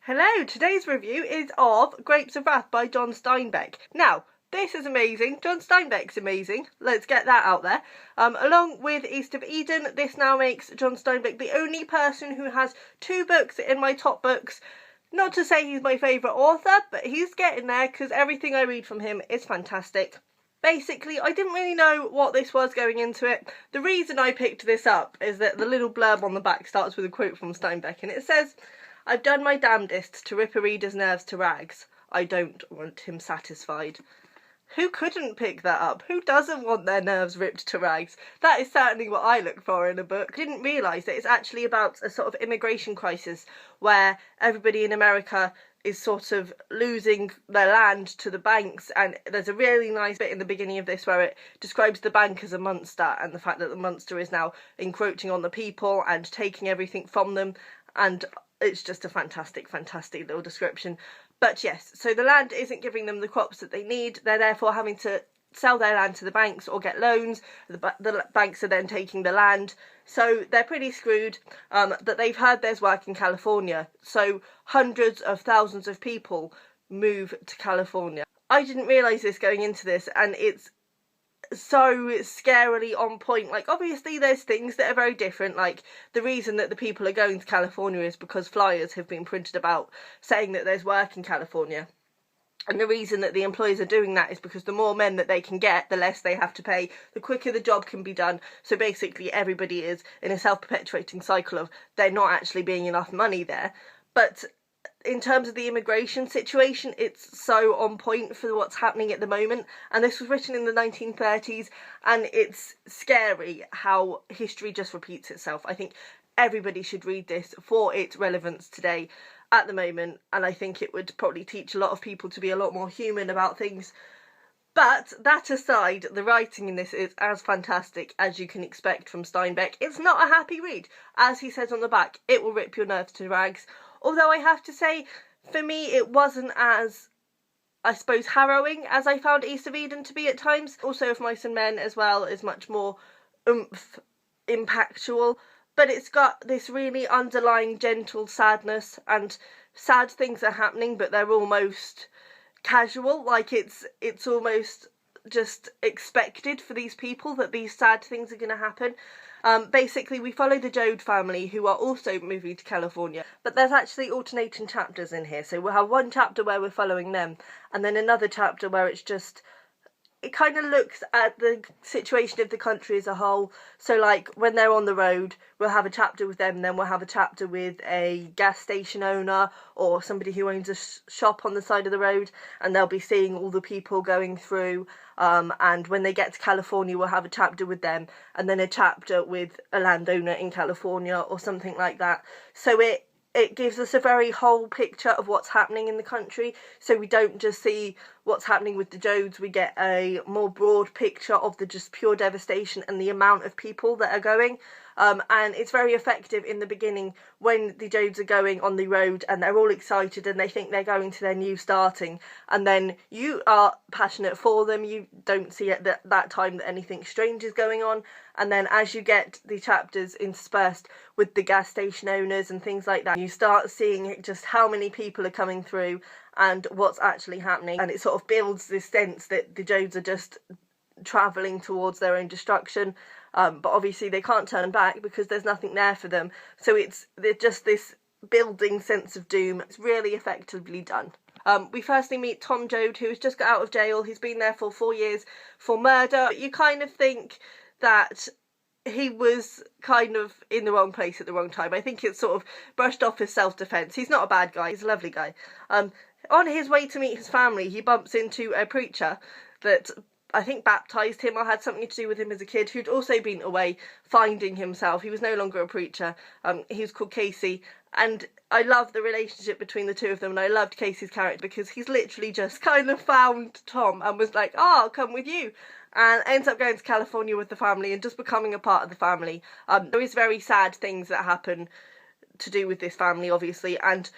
Hello, today's review is of Grapes of Wrath by John Steinbeck. Now, this is amazing. John Steinbeck's amazing. Let's get that out there. Along with East of Eden, this now makes John Steinbeck the only person who has 2 books in my top books. Not to say he's my favourite author, but he's getting there because everything I read from him is fantastic. Basically, I didn't really know what this was going into it. The reason I picked this up is that the little blurb on the back starts with a quote from Steinbeck, and it says, "I've done my damnedest to rip a reader's nerves to rags. I don't want him satisfied." Who couldn't pick that up? Who doesn't want their nerves ripped to rags? That is certainly what I look for in a book. I didn't realise that it's actually about a sort of immigration crisis where everybody in America is sort of losing their land to the banks, and there's a really nice bit in the beginning of this where it describes the bank as a monster and the fact that the monster is now encroaching on the people and taking everything from them, and it's just a fantastic little description. But yes, so the land isn't giving them the crops that they need. They're therefore having to sell their land to the banks or get loans. The banks are then taking the land. So they're pretty screwed. But they've heard there's work in California. So hundreds of thousands of people move to California. I didn't realise this going into this, and it's so scarily on point. Like, obviously there's things that are very different, like the reason that the people are going to California is because flyers have been printed about saying that there's work in California, and the reason that the employers are doing that is because the more men that they can get, the less they have to pay, the quicker the job can be done. So basically everybody is in a self-perpetuating cycle of there not actually being enough money there. But in terms of the immigration situation, it's so on point for what's happening at the moment. And this was written in the 1930s, and it's scary how history just repeats itself. I think everybody should read this for its relevance today at the moment, and I think it would probably teach a lot of people to be a lot more human about things. But that aside, the writing in this is as fantastic as you can expect from Steinbeck. It's not a happy read. As he says on the back, it will rip your nerves to rags. Although I have to say, for me, it wasn't as, I suppose, harrowing as I found East of Eden to be at times. Also, Of Mice and Men as well is much more oomph, impactful. But it's got this really underlying gentle sadness, and sad things are happening, but they're almost casual. Like it's almost just expected for these people that these sad things are going to happen. Basically, we follow the Joad family, who are also moving to California, but there's actually alternating chapters in here. So we'll have one chapter where we're following them, and then another chapter where it's just, it kind of looks at the situation of the country as a whole. So like when they're on the road, we'll have a chapter with them, then we'll have a chapter with a gas station owner or somebody who owns a shop on the side of the road, and they'll be seeing all the people going through. And when they get to California, we'll have a chapter with them, and then a chapter with a landowner in California or something like that. So it gives us a very whole picture of what's happening in the country. So we don't just see what's happening with the Joads, we get a more broad picture of the just pure devastation and the amount of people that are going. And it's very effective in the beginning when the Joads are going on the road and they're all excited and they think they're going to their new starting, and then you are passionate for them, you don't see at that time that anything strange is going on, and then as you get the chapters interspersed with the gas station owners and things like that, you start seeing just how many people are coming through and what's actually happening, and it sort of builds this sense that the Joads are just travelling towards their own destruction. But obviously they can't turn back because there's nothing there for them. So they're just this building sense of doom. It's really effectively done. We firstly meet Tom Joad, who has just got out of jail. He's been there for 4 years for murder. You kind of think that he was kind of in the wrong place at the wrong time. I think it's sort of brushed off as self-defence. He's not a bad guy. He's a lovely guy. On his way to meet his family, he bumps into a preacher that I think baptised him or had something to do with him as a kid, who'd also been away finding himself. He was no longer a preacher. He was called Casey, and I love the relationship between the two of them, and I loved Casey's character because he's literally just kind of found Tom and was like, oh, I'll come with you, and ends up going to California with the family and just becoming a part of the family. There is very sad things that happen to do with this family, obviously, and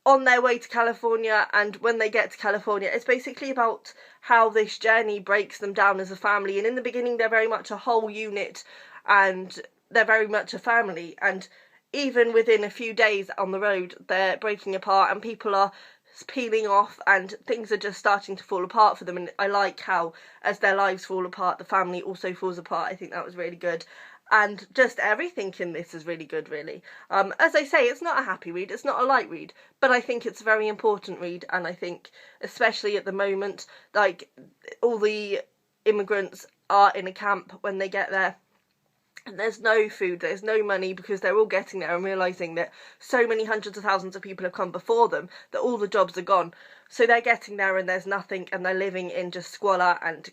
on their way to California, and when they get to California, it's basically about how this journey breaks them down as a family. And in the beginning, they're very much a whole unit, and they're very much a family, and even within a few days on the road, they're breaking apart and people are peeling off and things are just starting to fall apart for them. And I like how, as their lives fall apart, the family also falls apart. I think that was really good. And just everything in this is really good, really. As I say, it's not a happy read, it's not a light read, but I think it's a very important read, and I think, especially at the moment, like, all the immigrants are in a camp when they get there, and there's no food, there's no money, because they're all getting there and realising that so many hundreds of thousands of people have come before them that all the jobs are gone. So they're getting there and there's nothing, and they're living in just squalor and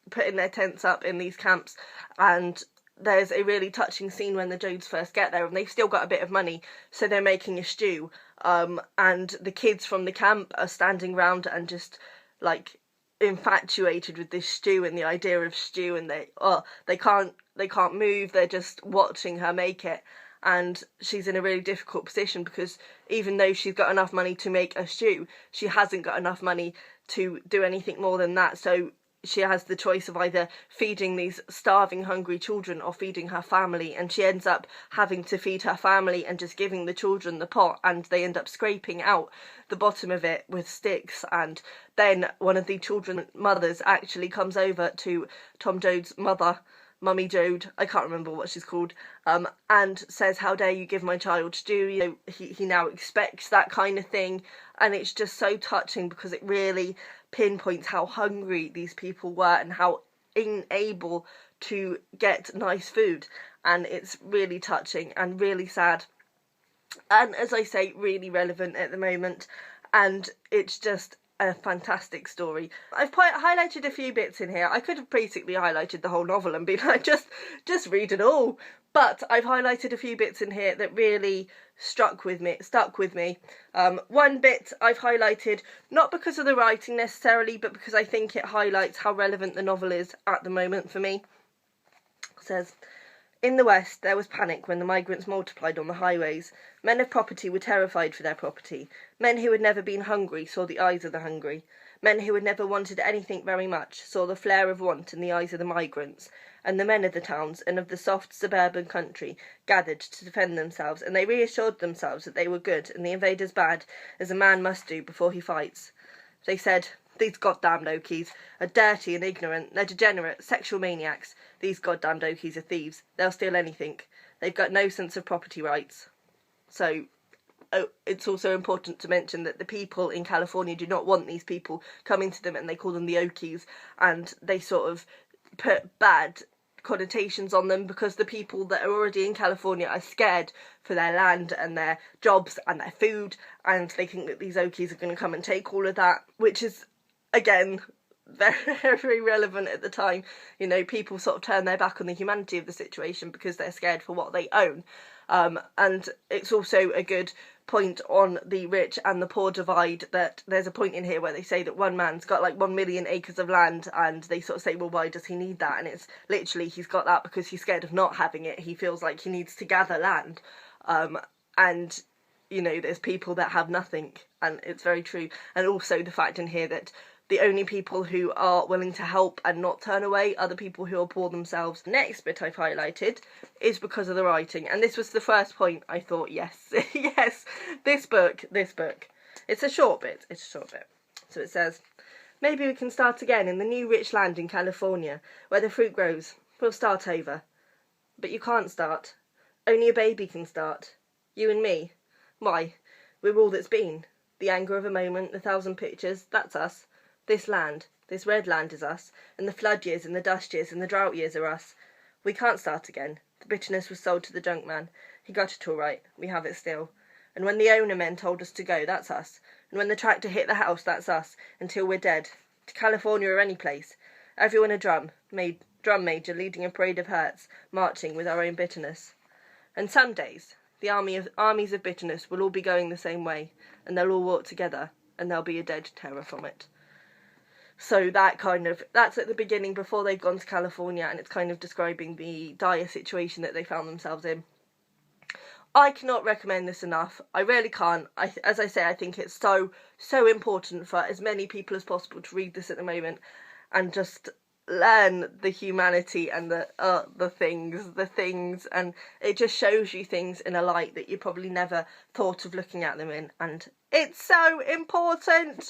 putting their tents up in these camps. And there's a really touching scene when the Jodes first get there and they've still got a bit of money, so they're making a stew, and the kids from the camp are standing round and just, like, infatuated with this stew and the idea of stew, and they can't move, they're just watching her make it. And she's in a really difficult position because even though she's got enough money to make a stew, she hasn't got enough money to do anything more than that. So she has the choice of either feeding these starving, hungry children or feeding her family, and she ends up having to feed her family and just giving the children the pot, and they end up scraping out the bottom of it with sticks. And then one of the children's mothers actually comes over to Tom Joad's mother, Mummy Joad, I can't remember what she's called, and says, "How dare you give my child stew?" You know, he now expects that kind of thing, and it's just so touching because it really pinpoints how hungry these people were and how unable to get nice food. And it's really touching and really sad, and, as I say, really relevant at the moment. And it's just a fantastic story. I've highlighted a few bits in here. I could have basically highlighted the whole novel and been like, just read it all. But I've highlighted a few bits in here that really stuck with me. One bit I've highlighted, not because of the writing necessarily, but because I think it highlights how relevant the novel is at the moment for me. It says, "In the West, there was panic when the migrants multiplied on the highways. Men of property were terrified for their property. Men who had never been hungry saw the eyes of the hungry. Men who had never wanted anything very much saw the flare of want in the eyes of the migrants. And the men of the towns and of the soft suburban country gathered to defend themselves, and they reassured themselves that they were good and the invaders bad, as a man must do before he fights. They said, 'These goddamned Okies are dirty and ignorant. They're degenerate, sexual maniacs. These goddamned Okies are thieves. They'll steal anything. They've got no sense of property rights.'" So it's also important to mention that the people in California do not want these people coming to them, and they call them the Okies, and they sort of put bad connotations on them because the people that are already in California are scared for their land and their jobs and their food, and they think that these Okies are going to come and take all of that, which is, again, very, very relevant at the time. You know, people sort of turn their back on the humanity of the situation because they're scared for what they own. And it's also a good point on the rich and the poor divide, that there's a point in here where they say that one man's got like 1 million acres of land, and they sort of say, well, why does he need that? And it's literally, he's got that because he's scared of not having it. He feels like he needs to gather land. And, you know, there's people that have nothing, and it's very true. And also the fact in here that the only people who are willing to help and not turn away are the people who are poor themselves. Next bit I've highlighted is because of the writing, and this was the first point I thought, yes, yes, this book. It's a short bit. So it says, "Maybe we can start again in the new rich land in California, where the fruit grows. We'll start over." But you can't start. Only a baby can start. You and me. Why, we're all that's been. The anger of a moment, the 1,000 pictures, that's us. This land, this red land is us, and the flood years and the dust years and the drought years are us. We can't start again. The bitterness was sold to the junk man. He got it all right. We have it still. And when the owner men told us to go, that's us. And when the tractor hit the house, that's us, until we're dead. To California or any place. Everyone a drum major leading a parade of hurts, marching with our own bitterness. And some days, the armies of bitterness will all be going the same way, and they'll all walk together, and there'll be a dead terror from it. So that's at the beginning before they've gone to California, and it's kind of describing the dire situation that they found themselves in. I cannot recommend this enough. I really can't. As I say, I think it's so important for as many people as possible to read this at the moment, and just learn the humanity and the things, and it just shows you things in a light that you probably never thought of looking at them in, and it's so important.